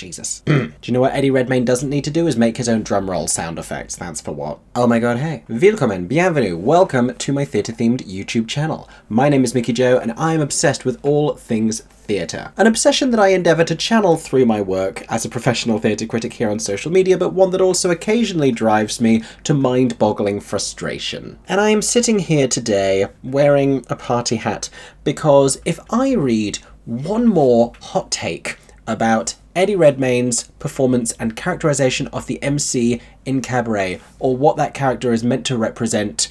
Jesus. Do you know what Eddie Redmayne doesn't need to do is make his own drum roll sound effects. That's for what? Oh my god, hey. Willkommen, bienvenue, welcome to my theatre-themed YouTube channel. My name is Mickey Joe, and I am obsessed with all things theatre. An obsession that I endeavour to channel through my work as a professional theatre critic here on social media, but one that also occasionally drives me to mind-boggling frustration. And I am sitting here today wearing a party hat because if I read one more hot take about Eddie Redmayne's performance and characterisation of the Emcee in Cabaret, or what that character is meant to represent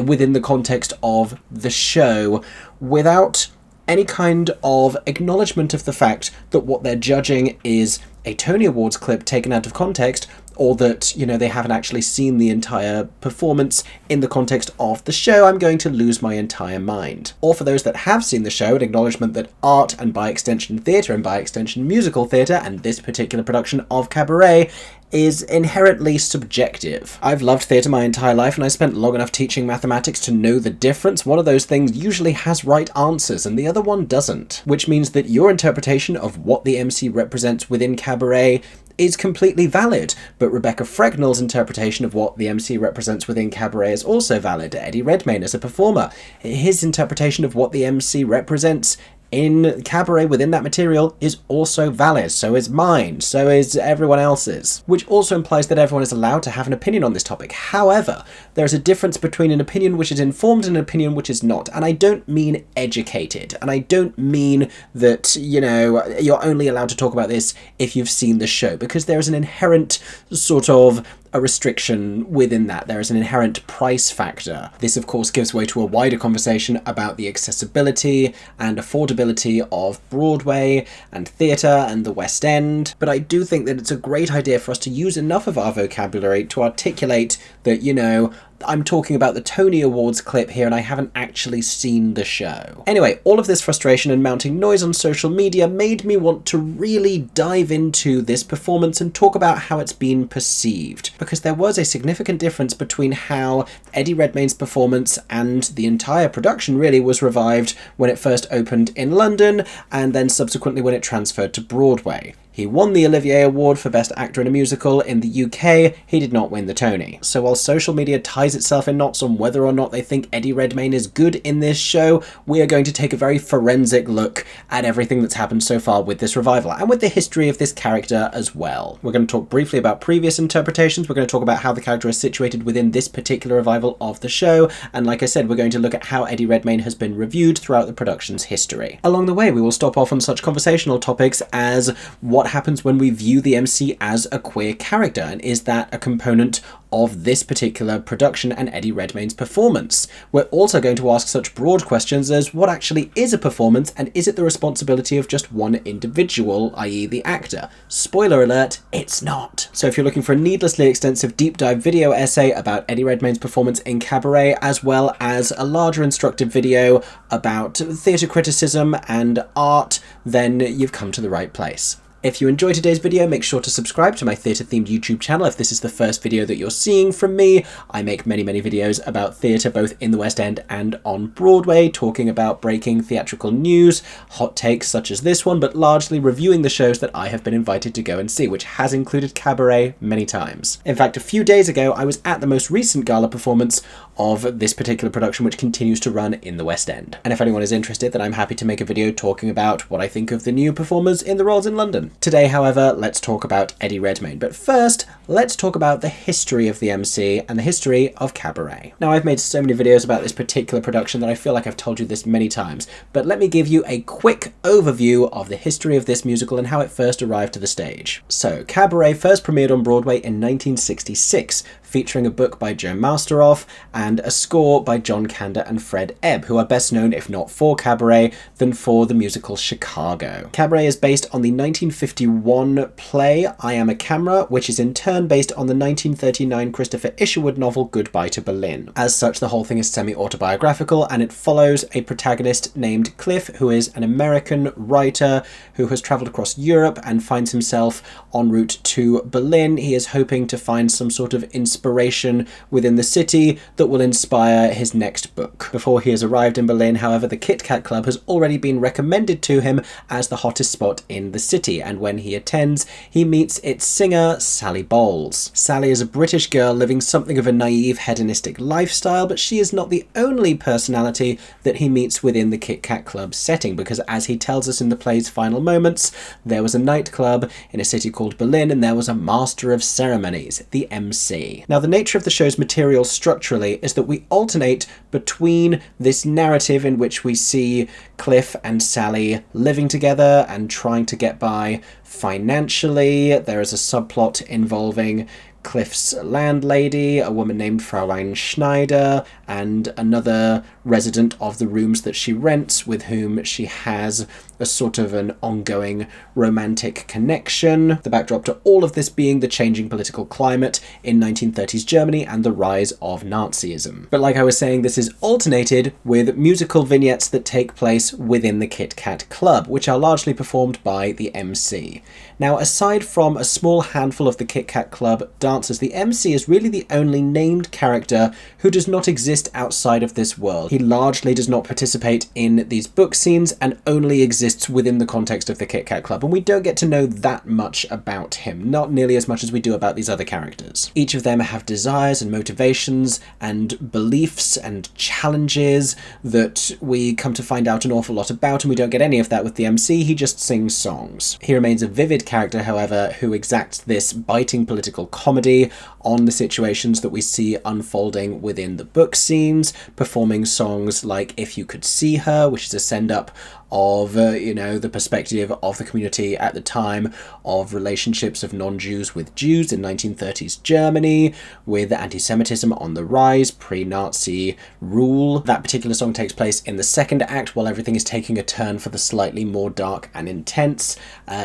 within the context of the show, without any kind of acknowledgement of the fact that what they're judging is a Tony Awards clip taken out of context, or that, you know, they haven't actually seen the entire performance in the context of the show, I'm going to lose my entire mind. Or for those that have seen the show, an acknowledgement that art, and by extension theatre, and by extension musical theatre, and this particular production of Cabaret, is inherently subjective. I've loved theatre my entire life, and I spent long enough teaching mathematics to know the difference. One of those things usually has right answers, and the other one doesn't. Which means that your interpretation of what the Emcee represents within Cabaret is completely valid, but Rebecca Fregnall's interpretation of what the Emcee represents within Cabaret is also valid. Eddie Redmayne as a performer, his interpretation of what the Emcee represents in Cabaret within that material is also valid. So is mine, so is everyone else's. Which also implies that everyone is allowed to have an opinion on this topic. However, there's a difference between an opinion which is informed and an opinion which is not. And I don't mean educated. And I don't mean that, you know, you're only allowed to talk about this if you've seen the show, because there is an inherent sort of a restriction within that. There is an inherent price factor. This, of course, gives way to a wider conversation about the accessibility and affordability of Broadway and theatre and the West End. But I do think that it's a great idea for us to use enough of our vocabulary to articulate that, you know, I'm talking about the Tony Awards clip here and I haven't actually seen the show. Anyway, all of this frustration and mounting noise on social media made me want to really dive into this performance and talk about how it's been perceived. Because there was a significant difference between how Eddie Redmayne's performance and the entire production really was revived when it first opened in London and then subsequently when it transferred to Broadway. He won the Olivier Award for Best Actor in a Musical in the UK, he did not win the Tony. So while social media ties itself in knots on whether or not they think Eddie Redmayne is good in this show, we are going to take a very forensic look at everything that's happened so far with this revival, and with the history of this character as well. We're going to talk briefly about previous interpretations, we're going to talk about how the character is situated within this particular revival of the show, and like I said, we're going to look at how Eddie Redmayne has been reviewed throughout the production's history. Along the way, we will stop off on such conversational topics as what happens when we view the Emcee as a queer character, and is that a component of this particular production and Eddie Redmayne's performance? We're also going to ask such broad questions as what actually is a performance, and is it the responsibility of just one individual, i.e. the actor? Spoiler alert, it's not. So if you're looking for a needlessly extensive deep dive video essay about Eddie Redmayne's performance in Cabaret, as well as a larger instructive video about theatre criticism and art, then you've come to the right place. If you enjoyed today's video, make sure to subscribe to my theatre-themed YouTube channel if this is the first video that you're seeing from me. I make many videos about theatre, both in the West End and on Broadway, talking about breaking theatrical news, hot takes such as this one, but largely reviewing the shows that I have been invited to go and see, which has included Cabaret many times. In fact, a few days ago, I was at the most recent gala performance of this particular production, which continues to run in the West End. And if anyone is interested, then I'm happy to make a video talking about what I think of the new performers in the roles in London. Today, however, let's talk about Eddie Redmayne. But first, let's talk about the history of the Emcee and the history of Cabaret. Now, I've made so many videos about this particular production that I feel like I've told you this many times, but let me give you a quick overview of the history of this musical and how it first arrived to the stage. So, Cabaret first premiered on Broadway in 1966, featuring a book by Joe Masteroff and a score by John Kander and Fred Ebb, who are best known, if not for Cabaret, then for the musical Chicago. Cabaret is based on the 1951 play I Am a Camera, which is in turn based on the 1939 Christopher Isherwood novel Goodbye to Berlin. As such, the whole thing is semi-autobiographical, and it follows a protagonist named Cliff, who is an American writer who has travelled across Europe and finds himself en route to Berlin. He is hoping to find some sort of inspiration inspiration within the city that will inspire his next book. Before he has arrived in Berlin, however, the Kit Kat Club has already been recommended to him as the hottest spot in the city, and when he attends, he meets its singer, Sally Bowles. Sally is a British girl living something of a naive, hedonistic lifestyle, but she is not the only personality that he meets within the Kit Kat Club setting, because as he tells us in the play's final moments, there was a nightclub in a city called Berlin, and there was a master of ceremonies, the Emcee. Now, the nature of the show's material structurally is that we alternate between this narrative in which we see Cliff and Sally living together and trying to get by financially. There is a subplot involving Cliff's landlady, a woman named Fräulein Schneider, and another resident of the rooms that she rents with whom she has a sort of an ongoing romantic connection. The backdrop to all of this being the changing political climate in 1930s Germany and the rise of Nazism. But like I was saying, this is alternated with musical vignettes that take place within the Kit Kat Club, which are largely performed by the Emcee. Now, aside from a small handful of the Kit Kat Club dancers, the Emcee is really the only named character who does not exist outside of this world. He largely does not participate in these book scenes and only exists within the context of the Kit Kat Club, and we don't get to know that much about him, not nearly as much as we do about these other characters. Each of them have desires and motivations and beliefs and challenges that we come to find out an awful lot about, and we don't get any of that with the Emcee. He just sings songs. He remains a vivid character, however, who exacts this biting political comedy on the situations that we see unfolding within the book scenes, performing songs like If You Could See Her, which is a send-up of, the perspective of the community at the time of relationships of non-Jews with Jews in 1930s Germany, with anti-Semitism on the rise, pre-Nazi rule. That particular song takes place in the second act, while everything is taking a turn for the slightly more dark and intense.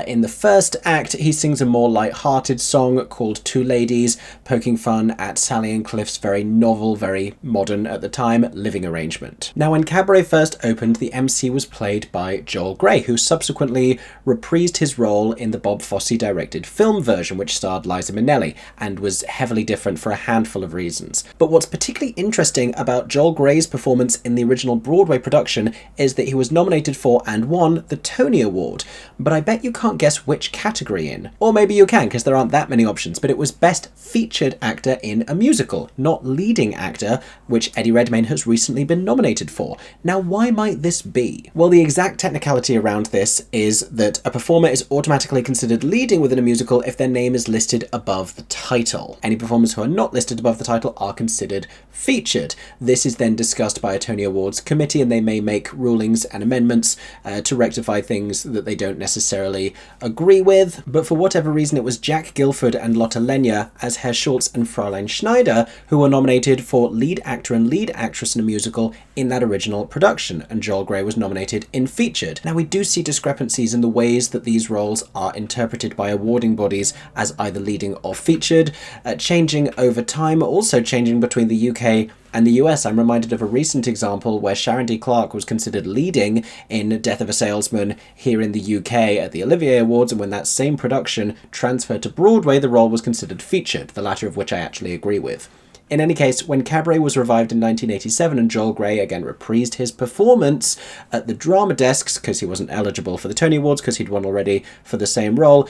In the first act, he sings a more light-hearted song called Two Ladies, poking fun at Sally and Cliff's very novel, very modern at the time, living arrangement. Now, when Cabaret first opened, the Emcee was played by Joel Grey, who subsequently reprised his role in the Bob Fosse directed film version, which starred Liza Minnelli, and was heavily different for a handful of reasons. But what's particularly interesting about Joel Grey's performance in the original Broadway production is that he was nominated for and won the Tony Award, but I bet you can't guess which category in. Or maybe you can, because there aren't that many options, but it was Best Featured Actor in a Musical, not Leading Actor, which Eddie Redmayne has recently been nominated for. Now, why might this be? Well, the exact technicality around this is that a performer is automatically considered leading within a musical if their name is listed above the title. Any performers who are not listed above the title are considered featured. This is then discussed by a Tony Awards committee, and they may make rulings and amendments to rectify things that they don't necessarily agree with. But for whatever reason, it was Jack Gilford and Lotte Lenya as Herr Schultz and Fräulein Schneider who were nominated for lead actor and lead actress in a musical in that original production, and Joel Grey was nominated in featured. Now, we do see discrepancies in the ways that these roles are interpreted by awarding bodies as either leading or featured, changing over time, also changing between the UK and the US. I'm reminded of a recent example where Sharon D. Clarke was considered leading in Death of a Salesman here in the UK at the Olivier Awards, and when that same production transferred to Broadway, the role was considered featured, the latter of which I actually agree with. In any case, when Cabaret was revived in 1987 and Joel Grey again reprised his performance at the drama desks, because he wasn't eligible for the Tony Awards because he'd won already for the same role,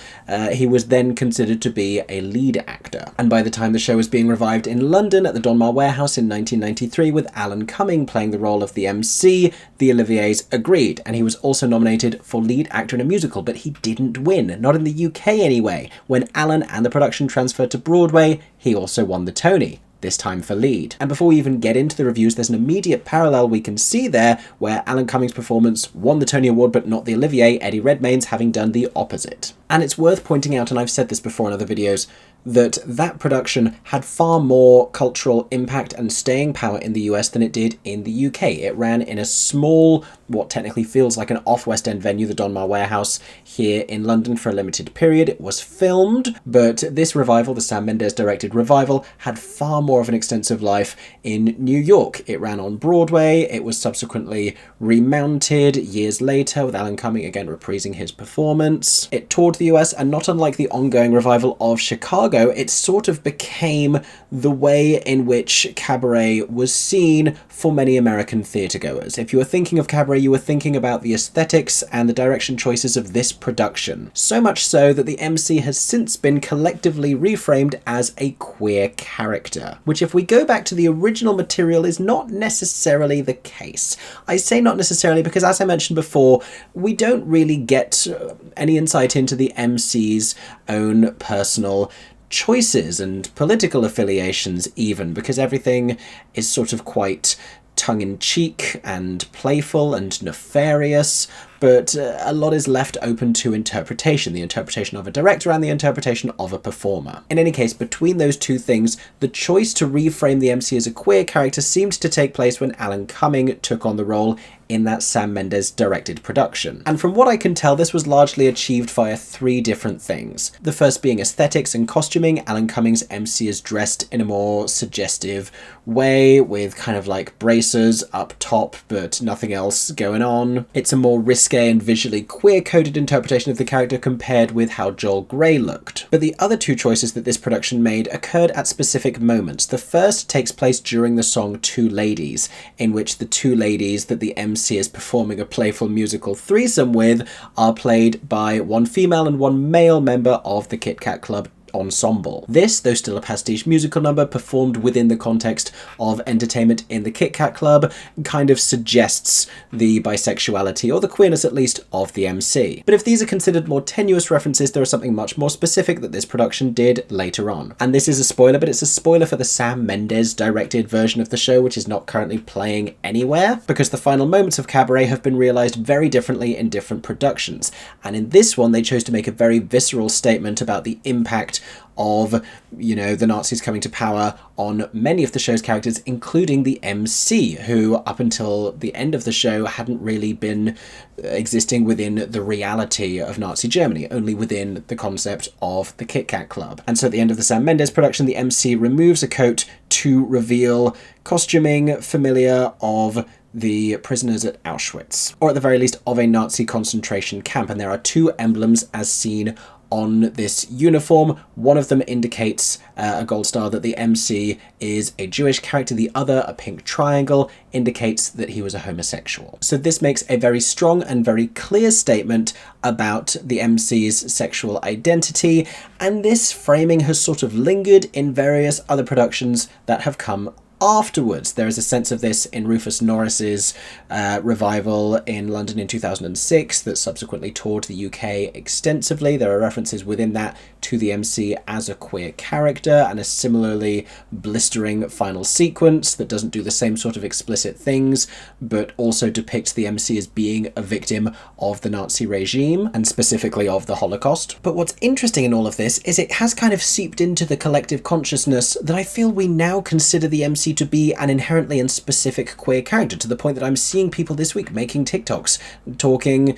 he was then considered to be a lead actor. And by the time the show was being revived in London at the Donmar Warehouse in 1993 with Alan Cumming playing the role of the Emcee, the Oliviers agreed, and he was also nominated for lead actor in a musical, but he didn't win, not in the UK anyway. When Alan and the production transferred to Broadway, he also won the Tony, this time for lead. And before we even get into the reviews, there's an immediate parallel we can see there where Alan Cumming's performance won the Tony Award but not the Olivier, Eddie Redmayne's having done the opposite. And it's worth pointing out, and I've said this before in other videos, that that production had far more cultural impact and staying power in the US than it did in the UK. It ran in a small, what technically feels like an off-West End venue, the Donmar Warehouse, here in London for a limited period. It was filmed, but this revival, the Sam Mendes directed revival, had far more of an extensive life in New York. It ran on Broadway. It was subsequently remounted years later with Alan Cumming again reprising his performance. It toured the US, and not unlike the ongoing revival of Chicago, Chicago, it sort of became the way in which Cabaret was seen for many American theatregoers. If you were thinking of Cabaret, you were thinking about the aesthetics and the direction choices of this production. So much so that the Emcee has since been collectively reframed as a queer character, which if we go back to the original material is not necessarily the case. I say not necessarily because, as I mentioned before, we don't really get any insight into the Emcee's own personal choices and political affiliations even, because everything is sort of quite tongue-in-cheek and playful and nefarious, but a lot is left open to interpretation, the interpretation of a director and the interpretation of a performer. In any case, between those two things, the choice to reframe the Emcee as a queer character seemed to take place when Alan Cumming took on the role in that Sam Mendes directed production. And from what I can tell, this was largely achieved via three different things. The first being aesthetics and costuming. Alan Cumming's Emcee is dressed in a more suggestive way, with kind of like bracers up top, but nothing else going on. It's a more risque and visually queer-coded interpretation of the character compared with how Joel Grey looked. But the other two choices that this production made occurred at specific moments. The first takes place during the song Two Ladies, in which the two ladies that the Emcee is performing a playful musical threesome with are played by one female and one male member of the Kit Kat Club ensemble. This, though still a pastiche musical number performed within the context of entertainment in the Kit Kat Club, kind of suggests the bisexuality, or the queerness at least, of the Emcee. But if these are considered more tenuous references, there is something much more specific that this production did later on. And this is a spoiler, but it's a spoiler for the Sam Mendes directed version of the show, which is not currently playing anywhere, because the final moments of Cabaret have been realised very differently in different productions. And in this one, they chose to make a very visceral statement about the impact of, you know, the Nazis coming to power on many of the show's characters, including the Emcee, who up until the end of the show hadn't really been existing within the reality of Nazi Germany, only within the concept of the Kit Kat Club. And so at the end of the Sam Mendes production, the Emcee removes a coat to reveal costuming familiar of the prisoners at Auschwitz, or at the very least of a Nazi concentration camp. And there are two emblems as seen on this uniform. One of them indicates a gold star that the Emcee is a Jewish character. The other, a pink triangle, indicates that he was a homosexual. So this makes a very strong and very clear statement about the Emcee's sexual identity, and this framing has sort of lingered in various other productions that have come afterwards. There is a sense of this in Rufus Norris's revival in London in 2006 that subsequently toured the UK extensively. There are references within that to the Emcee as a queer character, and a similarly blistering final sequence that doesn't do the same sort of explicit things, but also depicts the Emcee as being a victim of the Nazi regime, and specifically of the Holocaust. But what's interesting in all of this is it has kind of seeped into the collective consciousness that I feel we now consider the Emcee to be an inherently and specific queer character, to the point that I'm seeing people this week making TikToks talking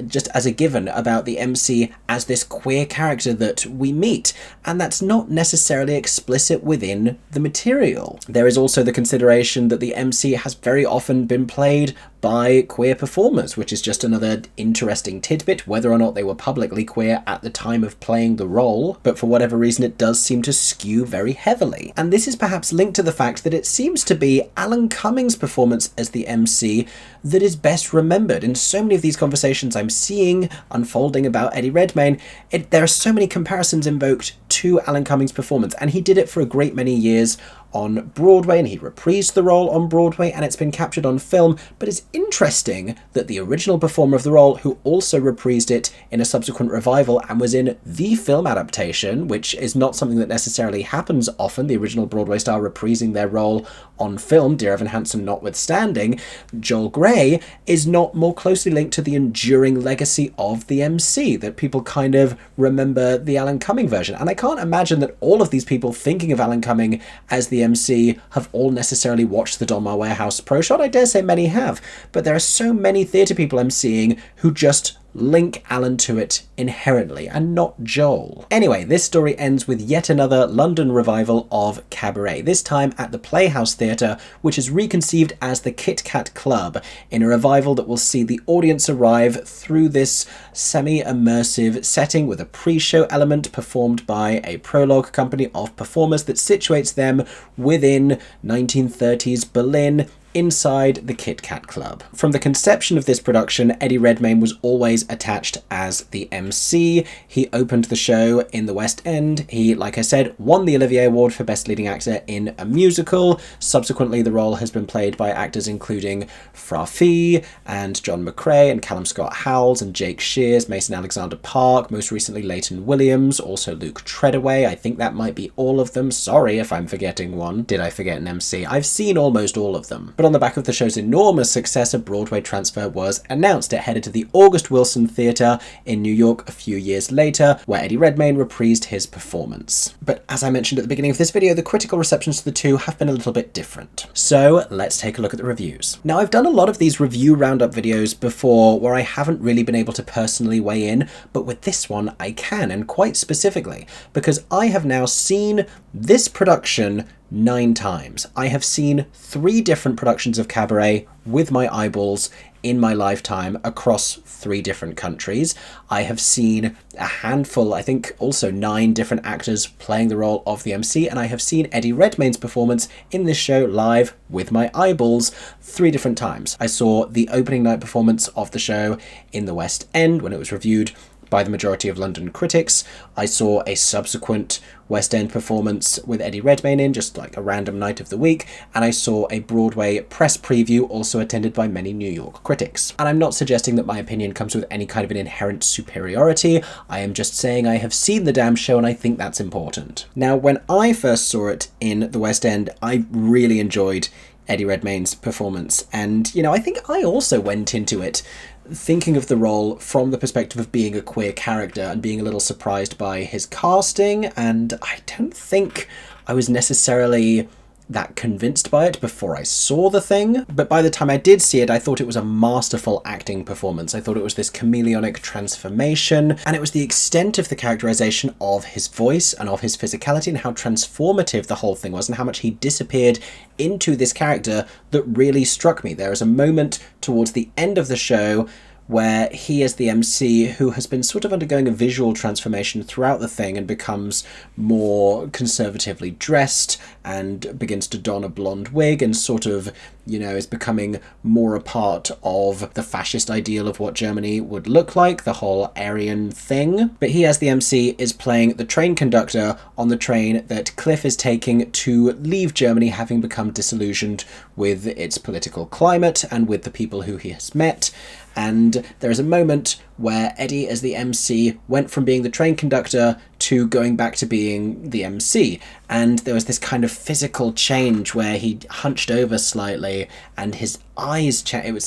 just as a given about the Emcee as this queer character that we meet, and that's not necessarily explicit within the material. There is also the consideration that the Emcee has very often been played by queer performers, which is just another interesting tidbit, whether or not they were publicly queer at the time of playing the role, but for whatever reason it does seem to skew very heavily. And this is perhaps linked to the fact that it seems to be Alan Cumming's performance as the Emcee that is best remembered. In so many of these conversations I'm seeing unfolding about Eddie Redmayne, there are so many comparisons invoked to Alan Cumming's performance, and he did it for a great many years on Broadway, and he reprised the role on Broadway, and it's been captured on film. But it's interesting that the original performer of the role, who also reprised it in a subsequent revival and was in the film adaptation, which is not something that necessarily happens often, the original Broadway star reprising their role on film, Dear Evan Hansen notwithstanding, Joel Grey is not more closely linked to the enduring legacy of the Emcee, that people kind of remember the Alan Cumming version. And I can't imagine that all of these people thinking of Alan Cumming as the Emcee have all necessarily watched the Donmar Warehouse Pro Shot. I dare say many have, but there are so many theatre people I'm seeing who just link Alan to it inherently, and not Joel. Anyway, this story ends with yet another London revival of Cabaret, this time at the Playhouse Theatre, which is reconceived as the Kit Kat Club, in a revival that will see the audience arrive through this semi-immersive setting with a pre-show element performed by a prologue company of performers that situates them within 1930s Berlin, inside the Kit Kat Club. From the conception of this production, Eddie Redmayne was always attached as the MC. He opened the show in the West End. He, like I said, won the Olivier Award for Best Leading Actor in a Musical. Subsequently, the role has been played by actors including Fra Fee and John McCrae and Callum Scott Howells and Jake Shears, Mason Alexander Park, most recently Leighton Williams, also Luke Treadaway. I think that might be all of them. Sorry if I'm forgetting one. Did I forget an MC? I've seen almost all of them. But on the back of the show's enormous success, a Broadway transfer was announced. It headed to the August Wilson Theatre in New York a few years later, where Eddie Redmayne reprised his performance. But as I mentioned at the beginning of this video, the critical receptions to the two have been a little bit different. So let's take a look at the reviews. Now, I've done a lot of these review roundup videos before where I haven't really been able to personally weigh in, but with this one I can, and quite specifically, because I have now seen this production 9 times. I have seen 3 different productions of Cabaret with my eyeballs in my lifetime across 3 different countries. I have seen a handful, I think also 9 different actors playing the role of the MC, and I have seen Eddie Redmayne's performance in this show live with my eyeballs 3 different times. I saw the opening night performance of the show in the West End when it was reviewed by the majority of London critics. I saw a subsequent West End performance with Eddie Redmayne in, just like a random night of the week, and I saw a Broadway press preview also attended by many New York critics. And I'm not suggesting that my opinion comes with any kind of an inherent superiority. I am just saying I have seen the damn show and I think that's important. Now, when I first saw it in the West End, I really enjoyed Eddie Redmayne's performance, and I think I also went into it thinking of the role from the perspective of being a queer character and being a little surprised by his casting, and I don't think I was necessarily that convinced by it before I saw the thing, but by the time I did see it, I thought it was a masterful acting performance. I thought it was this chameleonic transformation, and it was the extent of the characterization of his voice and of his physicality and how transformative the whole thing was and how much he disappeared into this character that really struck me. There is a moment towards the end of the show where he is the MC who has been sort of undergoing a visual transformation throughout the thing and becomes more conservatively dressed and begins to don a blonde wig and sort of, is becoming more a part of the fascist ideal of what Germany would look like, the whole Aryan thing. But he, as the MC, is playing the train conductor on the train that Cliff is taking to leave Germany, having become disillusioned with its political climate and with the people who he has met. And there is a moment where Eddie, as the MC, went from being the train conductor to going back to being the MC. And there was this kind of physical change where he hunched over slightly and his eyes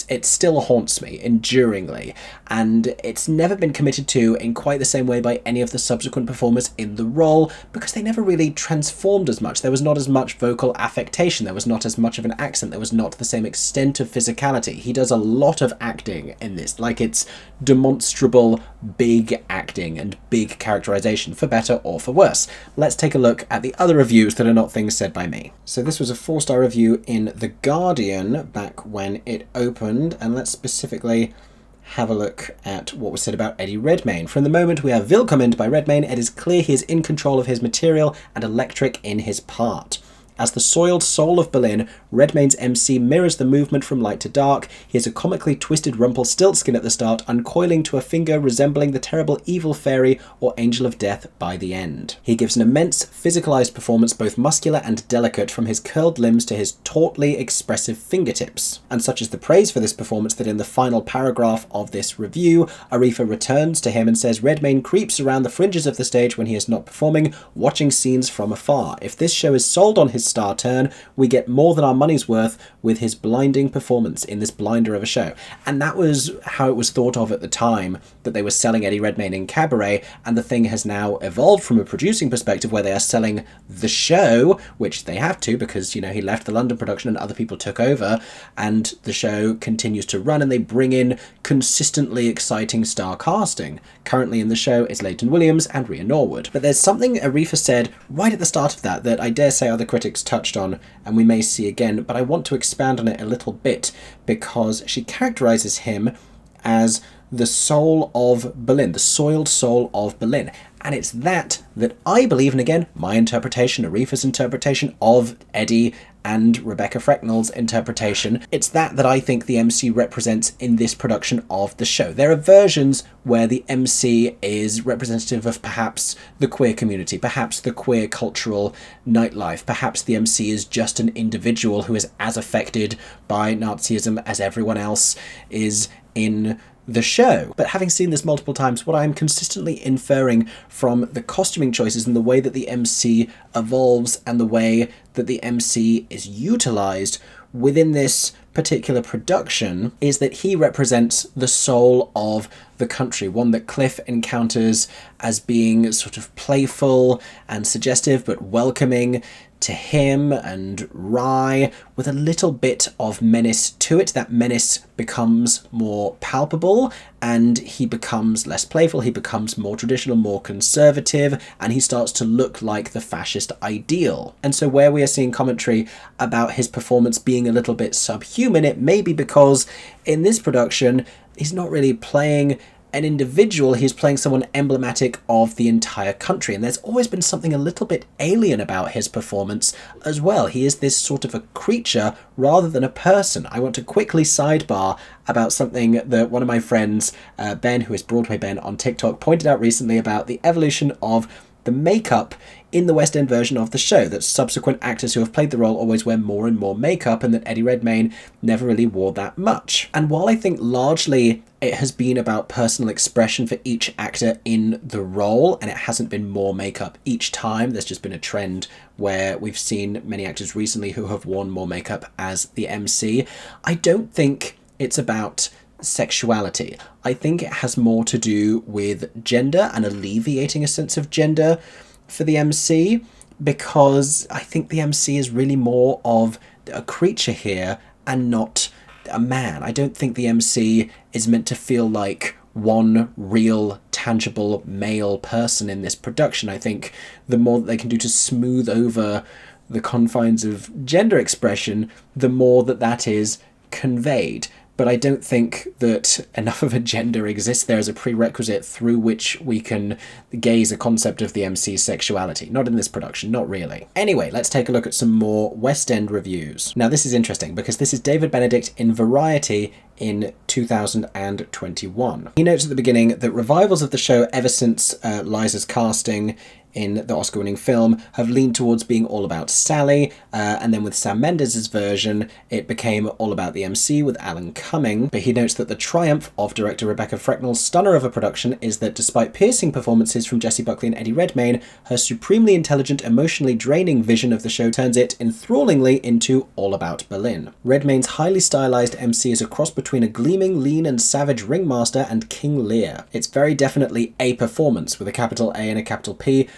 it still haunts me enduringly, and it's never been committed to in quite the same way by any of the subsequent performers in the role, because they never really transformed as much. There was not as much vocal affectation, there was not as much of an accent, there was not the same extent of physicality. He does a lot of acting in this, like it's demonstrable big acting and big characterization, for better or for worse. Let's take a look at the other reviews that are not things said by me. So this was a 4-star review in The Guardian back when it opened, and let's specifically have a look at what was said about Eddie Redmayne. From the moment we are willkommened by Redmayne, it is clear he is in control of his material and electric in his part. As the soiled soul of Berlin, Redmayne's MC mirrors the movement from light to dark. He is a comically twisted Rumpelstiltskin at the start, uncoiling to a finger resembling the terrible evil fairy or angel of death by the end. He gives an immense, physicalized performance, both muscular and delicate, from his curled limbs to his tautly expressive fingertips. And such is the praise for this performance that in the final paragraph of this review, Arifa returns to him and says, Redmayne creeps around the fringes of the stage when he is not performing, watching scenes from afar. If this show is sold on his his star turn, we get more than our money's worth with his blinding performance in this blinder of a show. And that was how it was thought of at the time, that they were selling Eddie Redmayne in Cabaret, and the thing has now evolved from a producing perspective where they are selling the show, which they have to because, he left the London production and other people took over, and the show continues to run, and they bring in consistently exciting star casting. Currently in the show is Leighton Williams and Rhea Norwood. But there's something Aretha said right at the start of that I dare say other critics touched on, and we may see again, but I want to expand on it a little bit, because she characterises him as the soul of Berlin, the soiled soul of Berlin. And it's that I believe, and again, my interpretation, Aretha's interpretation of Eddie and Rebecca Frecknell's interpretation, it's that I think the Emcee represents in this production of the show. There are versions where the Emcee is representative of perhaps the queer community, perhaps the queer cultural nightlife, perhaps the Emcee is just an individual who is as affected by Nazism as everyone else is in the show. But having seen this multiple times, what I'm consistently inferring from the costuming choices and the way that the Emcee evolves and the way that the Emcee is utilised within this particular production is that he represents the soul of the country, one that Cliff encounters as being sort of playful and suggestive but welcoming to him, and Rye with a little bit of menace to it. That menace becomes more palpable and he becomes less playful, he becomes more traditional, more conservative, and he starts to look like the fascist ideal. And so where we are seeing commentary about his performance being a little bit subhuman, it may be because in this production he's not really playing an individual, he's playing someone emblematic of the entire country, and there's always been something a little bit alien about his performance as well. He is this sort of a creature rather than a person. I want to quickly sidebar about something that one of my friends, Ben, who is Broadway Ben on TikTok, pointed out recently about the evolution of the makeup in the West End version of the show, that subsequent actors who have played the role always wear more and more makeup, and that Eddie Redmayne never really wore that much. And while I think largely it has been about personal expression for each actor in the role, and it hasn't been more makeup each time, there's just been a trend where we've seen many actors recently who have worn more makeup as the Emcee, I don't think it's about sexuality. I think it has more to do with gender and alleviating a sense of gender for the Emcee, because I think the Emcee is really more of a creature here and not a man. I don't think the Emcee is meant to feel like one real, tangible male person in this production. I think the more that they can do to smooth over the confines of gender expression, the more that is conveyed. But I don't think that enough of a gender exists there as a prerequisite through which we can gaze a concept of the Emcee's sexuality. Not in this production, not really. Anyway, let's take a look at some more West End reviews. Now this is interesting because this is David Benedict in Variety in 2021. He notes at the beginning that revivals of the show ever since Liza's casting in the Oscar-winning film have leaned towards being all about Sally, and then with Sam Mendes' version it became all about the Emcee with Alan Cumming. But he notes that the triumph of director Rebecca Frecknell's stunner of a production is that despite piercing performances from Jessie Buckley and Eddie Redmayne, her supremely intelligent, emotionally draining vision of the show turns it enthrallingly into all about Berlin. Redmayne's highly stylized Emcee is a cross between a gleaming, lean and savage ringmaster and King Lear. It's very definitely a performance with a capital A and a capital P,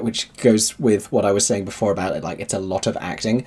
which goes with what I was saying before about it, like it's a lot of acting.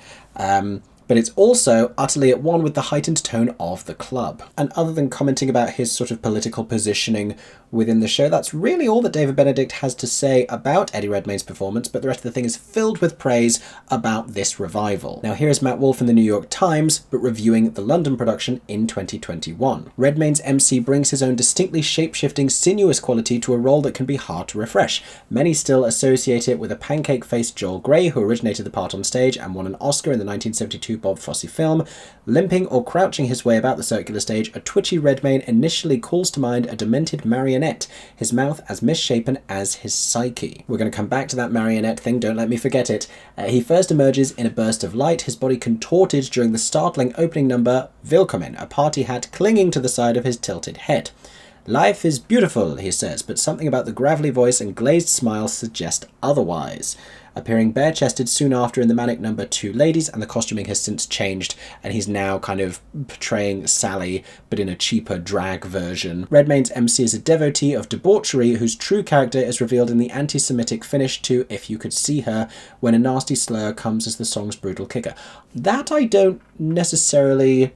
But it's also utterly at one with the heightened tone of the club. And other than commenting about his sort of political positioning within the show, that's really all that David Benedict has to say about Eddie Redmayne's performance, but the rest of the thing is filled with praise about this revival. Now here is Matt Wolfe in the New York Times, but reviewing the London production in 2021. Redmayne's Emcee brings his own distinctly shape-shifting, sinuous quality to a role that can be hard to refresh. Many still associate it with a pancake-faced Joel Grey, who originated the part on stage and won an Oscar in the 1972 Bob Fosse film. Limping or crouching his way about the circular stage, a twitchy Redmayne initially calls to mind a demented marionette, his mouth as misshapen as his psyche. We're going to come back to that marionette thing, don't let me forget it. He first emerges in a burst of light, his body contorted during the startling opening number Willkommen, a party hat clinging to the side of his tilted head. "Life is beautiful," he says, but something about the gravelly voice and glazed smile suggest otherwise. Appearing bare-chested soon after in the manic number Two Ladies, and the costuming has since changed, and he's now kind of portraying Sally, but in a cheaper drag version. Redmayne's Emcee is a devotee of debauchery, whose true character is revealed in the anti-Semitic finish to If You Could See Her, when a nasty slur comes as the song's brutal kicker. That I don't necessarily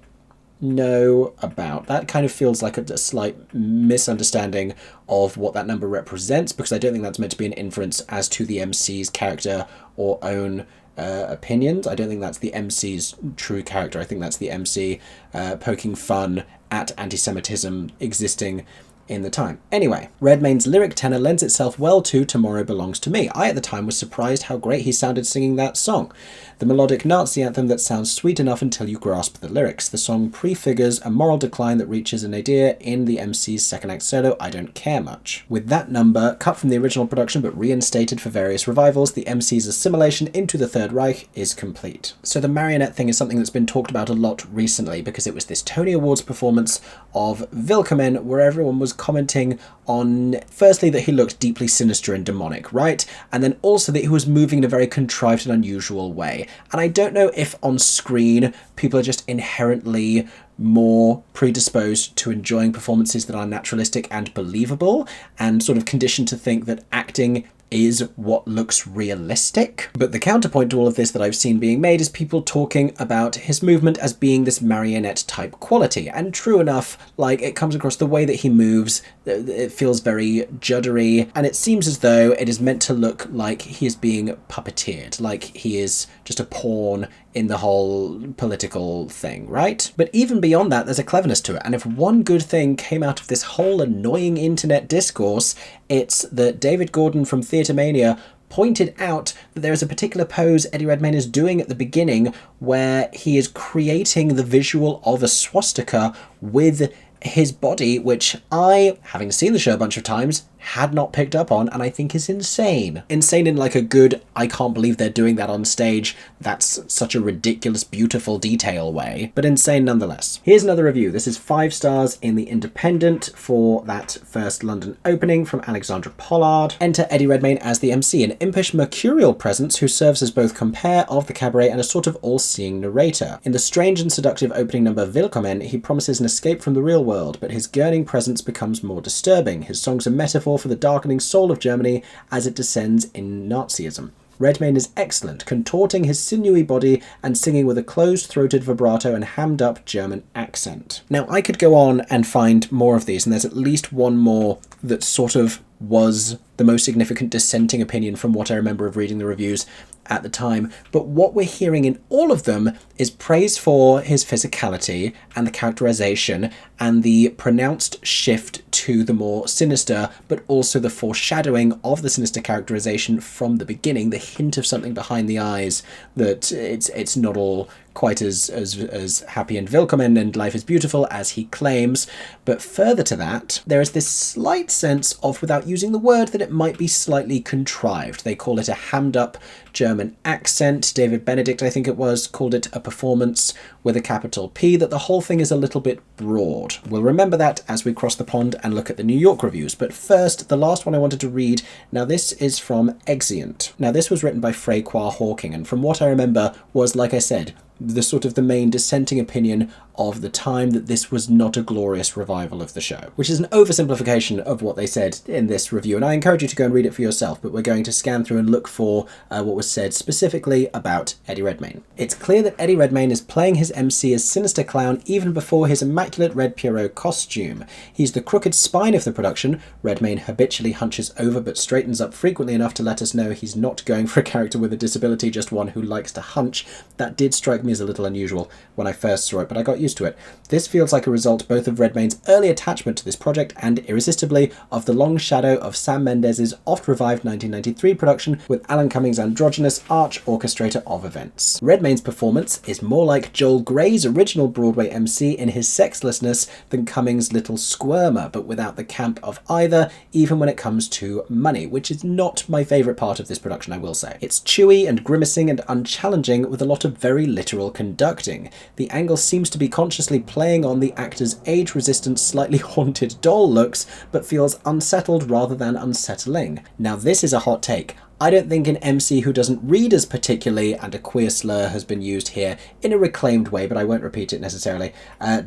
know about. That kind of feels like a slight misunderstanding of what that number represents, because I don't think that's meant to be an inference as to the MC's character or own opinions. I don't think that's the MC's true character. I think that's the MC poking fun at anti-Semitism existing in the time. Anyway, Redmayne's lyric tenor lends itself well to Tomorrow Belongs to Me. I at the time was surprised how great he sounded singing that song. The melodic Nazi anthem that sounds sweet enough until you grasp the lyrics. The song prefigures a moral decline that reaches a nadir in the MC's second act solo, I Don't Care Much. With that number, cut from the original production but reinstated for various revivals, the MC's assimilation into the Third Reich is complete. So the marionette thing is something that's been talked about a lot recently, because it was this Tony Awards performance of Willkommen where everyone was commenting on, firstly, that he looked deeply sinister and demonic, right? And then also that he was moving in a very contrived and unusual way. And I don't know if on screen people are just inherently more predisposed to enjoying performances that are naturalistic and believable, and sort of conditioned to think that acting is what looks realistic. But the counterpoint to all of this that I've seen being made is people talking about his movement as being this marionette type quality. And true enough, like, it comes across the way that he moves, it feels very juddery, and it seems as though it is meant to look like he is being puppeteered, like he is just a pawn in the whole political thing, right? But even beyond that, there's a cleverness to it. And if one good thing came out of this whole annoying internet discourse, it's that David Gordon from Theatre Mania pointed out that there is a particular pose Eddie Redmayne is doing at the beginning where he is creating the visual of a swastika with his body, which I, having seen the show a bunch of times, had not picked up on, and I think is insane. Insane in like a good, I can't believe they're doing that on stage, that's such a ridiculous, beautiful detail way, but insane nonetheless. Here's another review. This is 5 stars in The Independent for that first London opening from Alexandra Pollard. Enter Eddie Redmayne as the MC, an impish mercurial presence who serves as both compare of the cabaret and a sort of all-seeing narrator. In the strange and seductive opening number Willkommen, he promises an escape from the real world, but his gurning presence becomes more disturbing. His songs are metaphor for the darkening soul of Germany as it descends in Nazism. Redmayne is excellent, contorting his sinewy body and singing with a closed-throated vibrato and hammed-up German accent. Now, I could go on and find more of these, and there's at least one more that sort of was the most significant dissenting opinion from what I remember of reading the reviews at the time, but what we're hearing in all of them is praise for his physicality and the characterization and the pronounced shift to the more sinister, but also the foreshadowing of the sinister characterization from the beginning, the hint of something behind the eyes, that it's not all quite as happy and willkommen and life is beautiful as he claims. But further to that, there is this slight sense of, without using the word, that it might be slightly contrived. They call it a hammed up German accent. David Benedict, I think it was, called it a performance with a capital P, that the whole thing is a little bit broad. We'll remember that as we cross the pond and look at the New York reviews. But first, the last one I wanted to read. Now this is from Exeunt. Now this was written by Francois Hawking, and from what I remember was, like I said, the sort of the main dissenting opinion of the time, that this was not a glorious revival of the show, which is an oversimplification of what they said in this review, and I encourage you to go and read it for yourself, but we're going to scan through and look for what was said specifically about Eddie Redmayne. It's clear that Eddie Redmayne is playing his MC as sinister clown even before his immaculate red Pierrot costume. He's the crooked spine of the production. Redmayne habitually hunches over but straightens up frequently enough to let us know he's not going for a character with a disability, just one who likes to hunch. That did strike me as a little unusual when I first saw it, but I got used to it. This feels like a result both of Redmayne's early attachment to this project and, irresistibly, of the long shadow of Sam Mendes's oft-revived 1993 production with Alan Cummings' androgynous arch-orchestrator of events. Redmayne's performance is more like Joel Grey's original Broadway MC in his sexlessness than Cummings' little squirmer, but without the camp of either, even when it comes to money, which is not my favourite part of this production, I will say. It's chewy and grimacing and unchallenging with a lot of very literal conducting. The angle seems to be consciously playing on the actor's age-resistant, slightly haunted doll looks, but feels unsettled rather than unsettling. Now this is a hot take. I don't think an Emcee who doesn't read as particularly, and a queer slur has been used here in a reclaimed way, but I won't repeat it necessarily,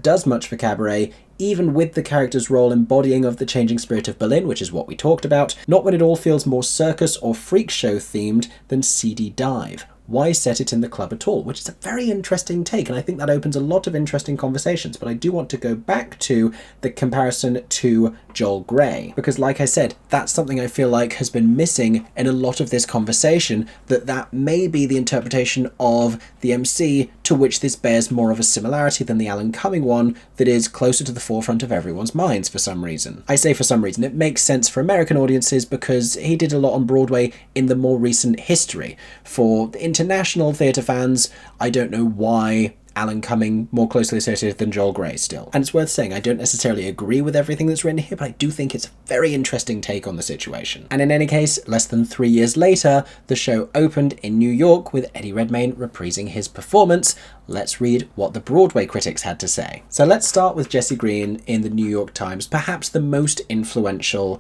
does much for Cabaret, even with the character's role embodying of the changing spirit of Berlin, which is what we talked about, not when it all feels more circus or freak show themed than seedy dive. Why set it in the club at all? Which is a very interesting take, and I think that opens a lot of interesting conversations. But I do want to go back to the comparison to Joel Grey, because like I said, that's something I feel like has been missing in a lot of this conversation, that may be the interpretation of the Emcee to which this bears more of a similarity than the Alan Cumming one that is closer to the forefront of everyone's minds for some reason. I say for some reason, it makes sense for American audiences because he did a lot on Broadway in the more recent history. For the international theatre fans, I don't know why Alan Cumming more closely associated than Joel Grey still. And it's worth saying, I don't necessarily agree with everything that's written here, but I do think it's a very interesting take on the situation. And in any case, less than 3 years later, the show opened in New York with Eddie Redmayne reprising his performance. Let's read what the Broadway critics had to say. So let's start with Jesse Green in the New York Times, perhaps the most influential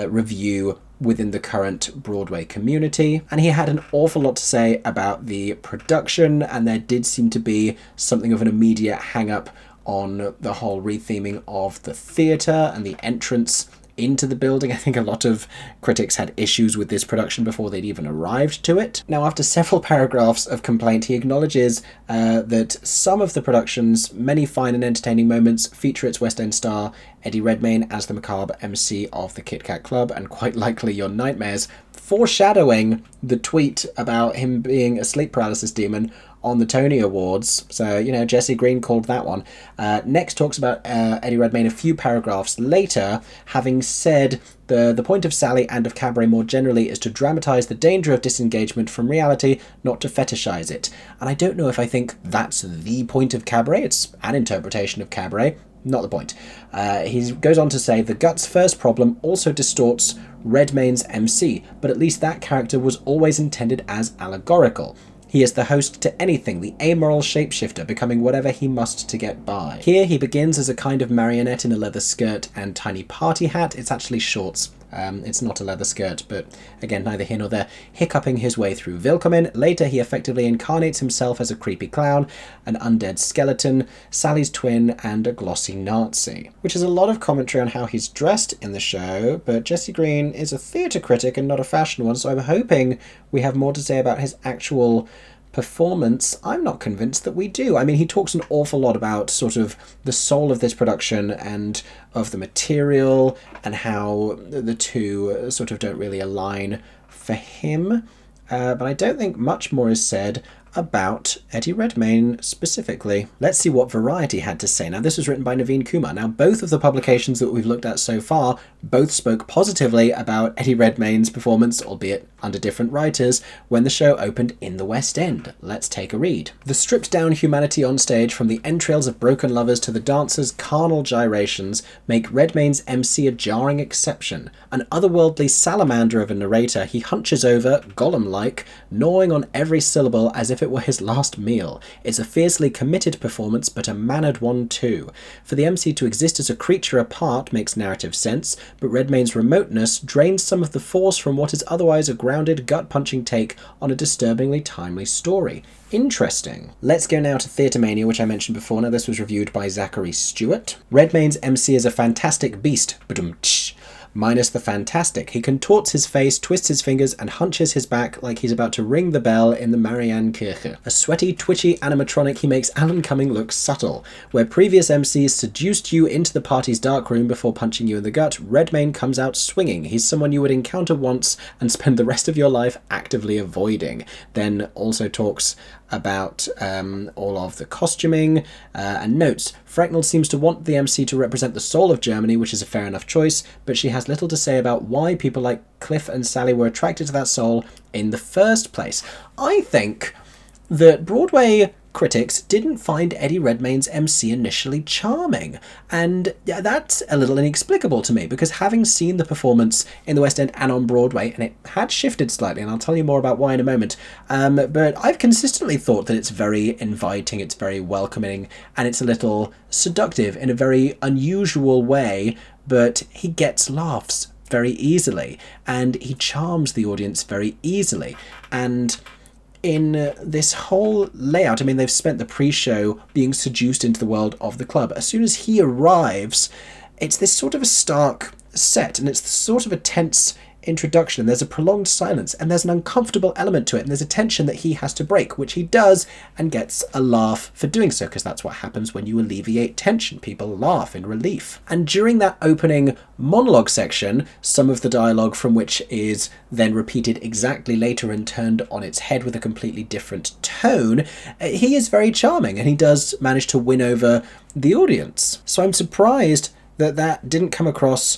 review within the current Broadway community, and he had an awful lot to say about the production, and there did seem to be something of an immediate hang-up on the whole retheming of the theatre and the entrance into the building. I think a lot of critics had issues with this production before they'd even arrived to it. Now, after several paragraphs of complaint, he acknowledges that some of the production's many fine and entertaining moments feature its West End star Eddie Redmayne as the macabre Emcee of the Kit Kat Club, and quite likely your nightmares, foreshadowing the tweet about him being a sleep paralysis demon on the Tony Awards. So, you know, Jesse Green called that one. Next talks about Eddie Redmayne a few paragraphs later, having said the point of Sally and of Cabaret more generally is to dramatise the danger of disengagement from reality, not to fetishise it. And I don't know if I think that's the point of Cabaret. It's an interpretation of Cabaret. Not the point. He goes on to say, the Gut's first problem also distorts Redmayne's Emcee, but at least that character was always intended as allegorical. He is the host to anything, the amoral shapeshifter, becoming whatever he must to get by. Here he begins as a kind of marionette in a leather skirt and tiny party hat. It's actually shorts. It's not a leather skirt, but again, neither here nor there, hiccuping his way through Willkommen. Later, he effectively incarnates himself as a creepy clown, an undead skeleton, Sally's twin, and a glossy Nazi. Which is a lot of commentary on how he's dressed in the show, but Jesse Green is a theatre critic and not a fashion one, so I'm hoping we have more to say about his actual performance. I'm not convinced that we do. I mean, he talks an awful lot about sort of the soul of this production and of the material and how the two sort of don't really align for him. But I don't think much more is said about Eddie Redmayne specifically. Let's see what Variety had to say. Now, this was written by Naveen Kumar. Now, both of the publications that we've looked at so far both spoke positively about Eddie Redmayne's performance, albeit under different writers, when the show opened in the West End. Let's take a read. The stripped-down humanity on stage, from the entrails of broken lovers to the dancers' carnal gyrations, make Redmayne's Emcee a jarring exception. An otherworldly salamander of a narrator, he hunches over, Gollum-like, gnawing on every syllable as if it were his last meal. It's a fiercely committed performance, but a mannered one too. For the Emcee to exist as a creature apart makes narrative sense, but Redmayne's remoteness drains some of the force from what is otherwise a grounded, gut-punching take on a disturbingly timely story. Interesting. Let's go now to Theatre Mania, which I mentioned before. Now, this was reviewed by Zachary Stewart. Redmayne's Emcee is a fantastic beast, minus the fantastic. He contorts his face, twists his fingers, and hunches his back like he's about to ring the bell in the Mariannenkirche. A sweaty, twitchy animatronic, he makes Alan Cumming look subtle. Where previous MCs seduced you into the party's dark room before punching you in the gut, Redmayne comes out swinging. He's someone you would encounter once and spend the rest of your life actively avoiding. Then also talks about all of the costuming and notes. Frecknell seems to want the Emcee to represent the soul of Germany, which is a fair enough choice, but she has little to say about why people like Cliff and Sally were attracted to that soul in the first place. I think that Broadway critics didn't find Eddie Redmayne's MC initially charming. And that's a little inexplicable to me, because having seen the performance in the West End and on Broadway, and it had shifted slightly, and I'll tell you more about why in a moment, but I've consistently thought that it's very inviting, it's very welcoming, and it's a little seductive in a very unusual way, but he gets laughs very easily, and he charms the audience very easily. And in this whole layout, I mean, they've spent the pre-show being seduced into the world of the club. As soon as he arrives, it's this sort of a stark set, and it's sort of a tense introduction. There's a prolonged silence, and there's an uncomfortable element to it, and there's a tension that he has to break, which he does, and gets a laugh for doing so, because that's what happens when you alleviate tension. People laugh in relief. And during that opening monologue section, some of the dialogue from which is then repeated exactly later and turned on its head with a completely different tone, he is very charming, and he does manage to win over the audience. So I'm surprised that that didn't come across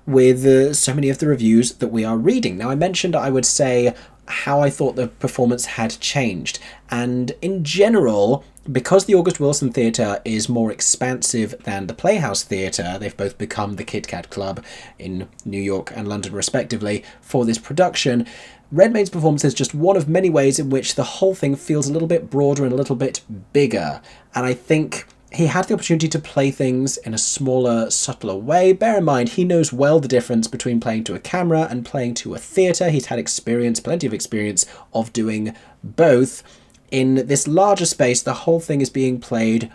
with so many of the reviews that we are reading. Now, I mentioned I would say how I thought the performance had changed, and in general, because the August Wilson Theatre is more expansive than the Playhouse Theatre, they've both become the Kit Kat Club in New York and London respectively for this production, Redmayne's performance is just one of many ways in which the whole thing feels a little bit broader and a little bit bigger, and I think he had the opportunity to play things in a smaller, subtler way. Bear in mind, he knows well the difference between playing to a camera and playing to a theatre. He's had experience, plenty of experience, of doing both. In this larger space, the whole thing is being played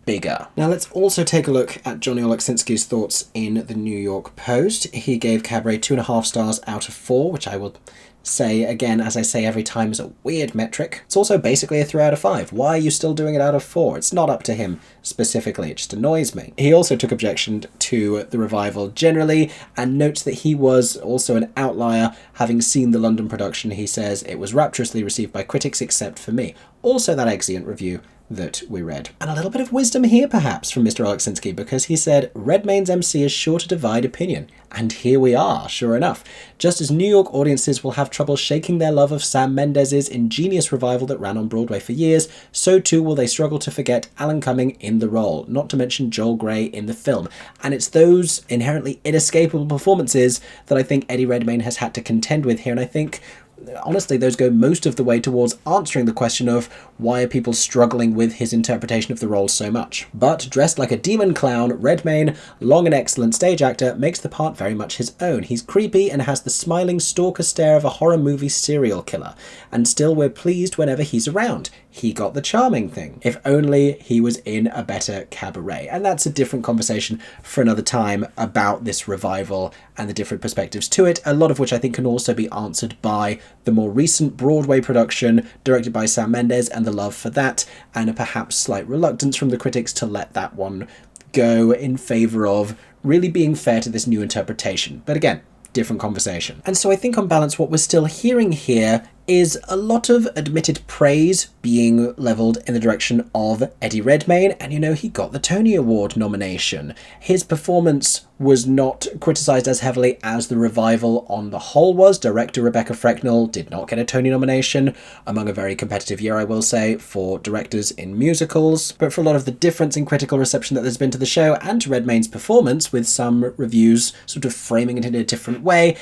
bigger. Now let's also take a look at Johnny Oleksinski's thoughts in the New York Post. He gave Cabaret 2.5 stars out of 4, which I will say again, as I say every time, is a weird metric. It's also basically a 3 out of 5. Why are you still doing it out of 4? It's not up to him specifically, it just annoys me. He also took objection to the revival generally, and notes that he was also an outlier. Having seen the London production, he says it was rapturously received by critics except for me. Also that exeunt review that we read. And a little bit of wisdom here perhaps from Mr. Oleksinski, because he said Redmayne's MC is sure to divide opinion. And here we are, sure enough. Just as New York audiences will have trouble shaking their love of Sam Mendes' ingenious revival that ran on Broadway for years, so too will they struggle to forget Alan Cumming in the role, not to mention Joel Grey in the film. And it's those inherently inescapable performances that I think Eddie Redmayne has had to contend with here, and I think honestly, those go most of the way towards answering the question of why are people struggling with his interpretation of the role so much. But dressed like a demon clown, Redmayne, long an excellent stage actor, makes the part very much his own. He's creepy and has the smiling stalker stare of a horror movie serial killer, and still we're pleased whenever he's around. He got the charming thing. If only he was in a better cabaret. And that's a different conversation for another time about this revival and the different perspectives to it, a lot of which I think can also be answered by the more recent Broadway production directed by Sam Mendes and the love for that, and a perhaps slight reluctance from the critics to let that one go in favour of really being fair to this new interpretation. But again, different conversation. And so I think on balance what we're still hearing here is a lot of admitted praise being levelled in the direction of Eddie Redmayne, and you know, he got the Tony Award nomination. His performance was not criticised as heavily as the revival on the whole was. Director Rebecca Frecknell did not get a Tony nomination, among a very competitive year, I will say, for directors in musicals. But for a lot of the difference in critical reception that there's been to the show and to Redmayne's performance, with some reviews sort of framing it in a different way,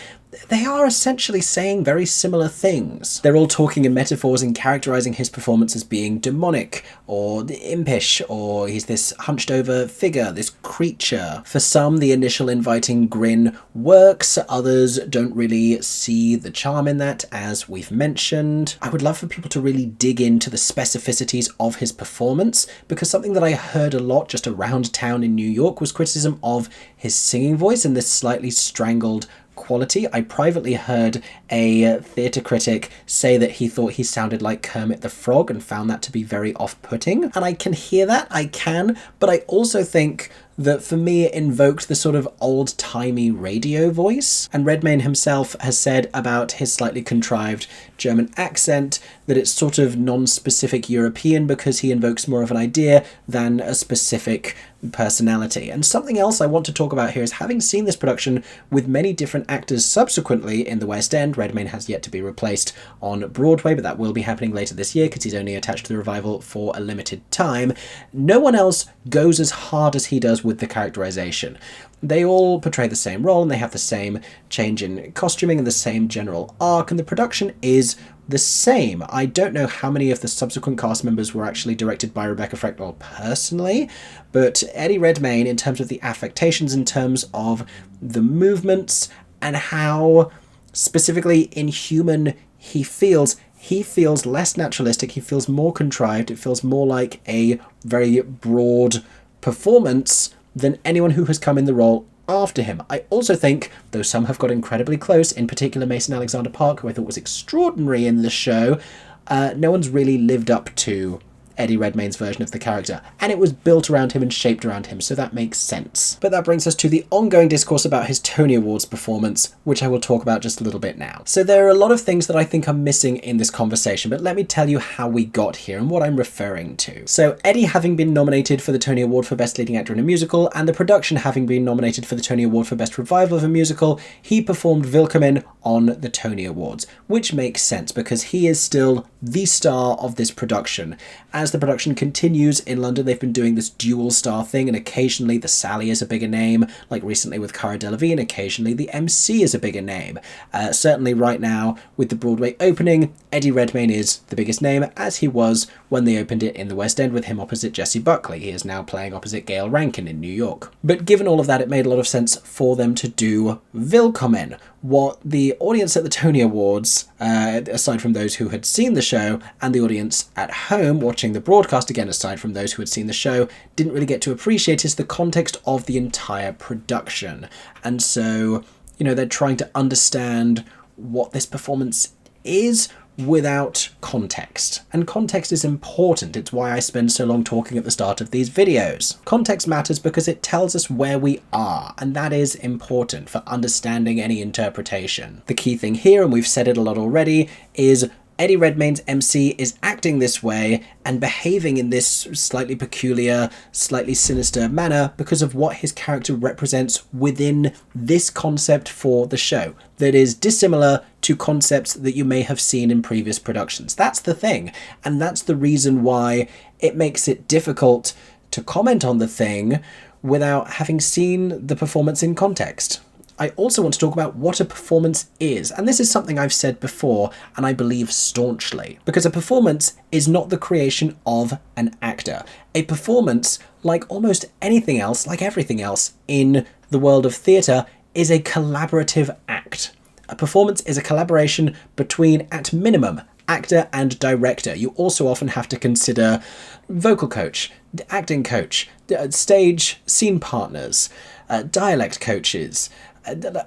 they are essentially saying very similar things. They're all talking in metaphors and characterising his performance as being demonic, or impish, or he's this hunched over figure, this creature. For some, the initial inviting grin works, others don't really see the charm in that, as we've mentioned. I would love for people to really dig into the specificities of his performance, because something that I heard a lot just around town in New York was criticism of his singing voice and this slightly strangled quality. I privately heard a theatre critic say that he thought he sounded like Kermit the Frog and found that to be very off-putting. And I can hear that, I can, but I also think that for me it invoked the sort of old-timey radio voice. And Redmayne himself has said about his slightly contrived German accent that it's sort of non-specific European because he invokes more of an idea than a specific personality. And something else I want to talk about here is, having seen this production with many different actors subsequently in the West End, Redmayne has yet to be replaced on Broadway, but that will be happening later this year because he's only attached to the revival for a limited time. No one else goes as hard as he does with the characterization. They all portray the same role and they have the same change in costuming and the same general arc, and the production is the same. I don't know how many of the subsequent cast members were actually directed by Rebecca Frecknell personally, but Eddie Redmayne, in terms of the affectations, in terms of the movements, and how specifically inhuman he feels less naturalistic, he feels more contrived, it feels more like a very broad performance than anyone who has come in the role after him. I also think, though some have got incredibly close, in particular Mason Alexander Park, who I thought was extraordinary in the show, no one's really lived up to Eddie Redmayne's version of the character, and it was built around him and shaped around him, so that makes sense. But that brings us to the ongoing discourse about his Tony Awards performance, which I will talk about just a little bit now. So there are a lot of things that I think are missing in this conversation, but let me tell you how we got here and what I'm referring to. So Eddie having been nominated for the Tony Award for Best Leading Actor in a Musical, and the production having been nominated for the Tony Award for Best Revival of a Musical, he performed Willkommen on the Tony Awards, which makes sense because he is still the star of this production. As the production continues in London, they've been doing this dual star thing, and occasionally the Sally is a bigger name, like recently with Cara Delevingne, occasionally the Emcee is a bigger name. Certainly right now, with the Broadway opening, Eddie Redmayne is the biggest name, as he was when they opened it in the West End with him opposite Jessie Buckley. He is now playing opposite Gail Rankin in New York. But given all of that, it made a lot of sense for them to do Willkommen. What the audience at the Tony Awards, aside from those who had seen the show, and the audience at home watching the broadcast, again aside from those who had seen the show, didn't really get to appreciate is the context of the entire production. And so, you know, they're trying to understand what this performance is without context. And context is important. It's why I spend so long talking at the start of these videos. Context matters because it tells us where we are, and that is important for understanding any interpretation. The key thing here, and we've said it a lot already, is Eddie Redmayne's Emcee is acting this way and behaving in this slightly peculiar, slightly sinister manner because of what his character represents within this concept for the show, that is dissimilar to concepts that you may have seen in previous productions. That's the thing, and that's the reason why it makes it difficult to comment on the thing without having seen the performance in context. I also want to talk about what a performance is, and this is something I've said before and I believe staunchly, because a performance is not the creation of an actor. A performance, like almost anything else, like everything else in the world of theatre, is a collaborative act. A performance is a collaboration between, at minimum, actor and director. You also often have to consider vocal coach, acting coach, stage scene partners, dialect coaches,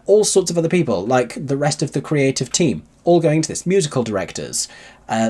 all sorts of other people, like the rest of the creative team, all going into this. Musical directors,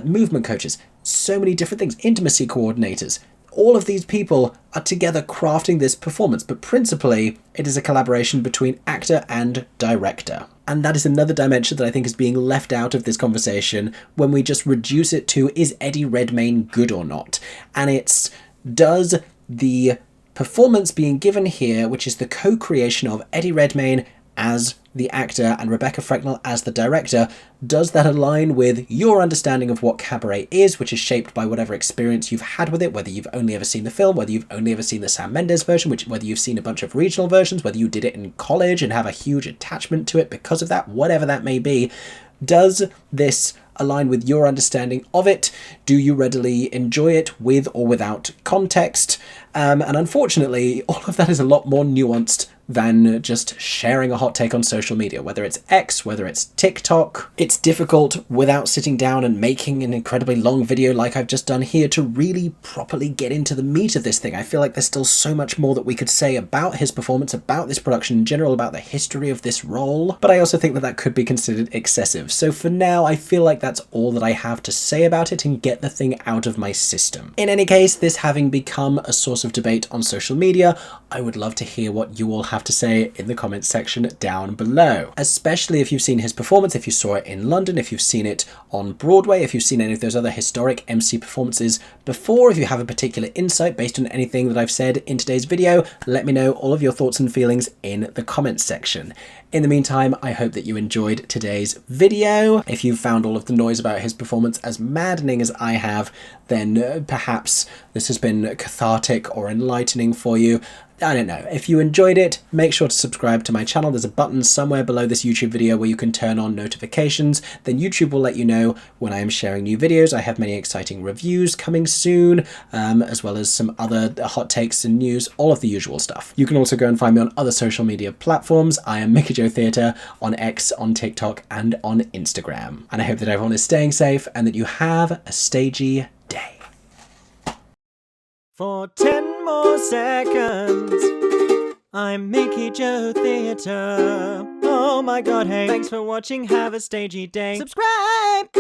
movement coaches, so many different things, intimacy coordinators. All of these people are together crafting this performance, but principally it is a collaboration between actor and director. And that is another dimension that I think is being left out of this conversation when we just reduce it to, is Eddie Redmayne good or not? And it's, does the performance being given here, which is the co-creation of Eddie Redmayne as the actor and Rebecca Frecknell as the director, does that align with your understanding of what Cabaret is, which is shaped by whatever experience you've had with it, whether you've only ever seen the film, whether you've only ever seen the Sam Mendes version, whether you've seen a bunch of regional versions, whether you did it in college and have a huge attachment to it because of that, whatever that may be. Does this align with your understanding of it? Do you readily enjoy it with or without context? And unfortunately, all of that is a lot more nuanced than just sharing a hot take on social media, whether it's X, whether it's TikTok. It's difficult without sitting down and making an incredibly long video like I've just done here to really properly get into the meat of this thing. I feel like there's still so much more that we could say about his performance, about this production in general, about the history of this role, but I also think that that could be considered excessive. So for now, I feel like that's all that I have to say about it and get the thing out of my system. In any case, this having become a source of debate on social media, I would love to hear what you all have to say in the comments section down below. Especially if you've seen his performance, if you saw it in London, if you've seen it on Broadway, if you've seen any of those other historic Emcee performances before, if you have a particular insight based on anything that I've said in today's video, let me know all of your thoughts and feelings in the comments section. In the meantime, I hope that you enjoyed today's video. If you found all of the noise about his performance as maddening as I have, then perhaps this has been cathartic or enlightening for you. I don't know. If you enjoyed it, make sure to subscribe to my channel. There's a button somewhere below this YouTube video where you can turn on notifications. Then YouTube will let you know when I am sharing new videos. I have many exciting reviews coming soon, as well as some other hot takes and news, all of the usual stuff. You can also go and find me on other social media platforms. I am Mickey Joe Theatre on X, on TikTok, and on Instagram. And I hope that everyone is staying safe and that you have a stagey day. For 10 more seconds, I'm Mickey Joe Theatre. Oh my god, hey. Thanks for watching, have a stagey day. Subscribe!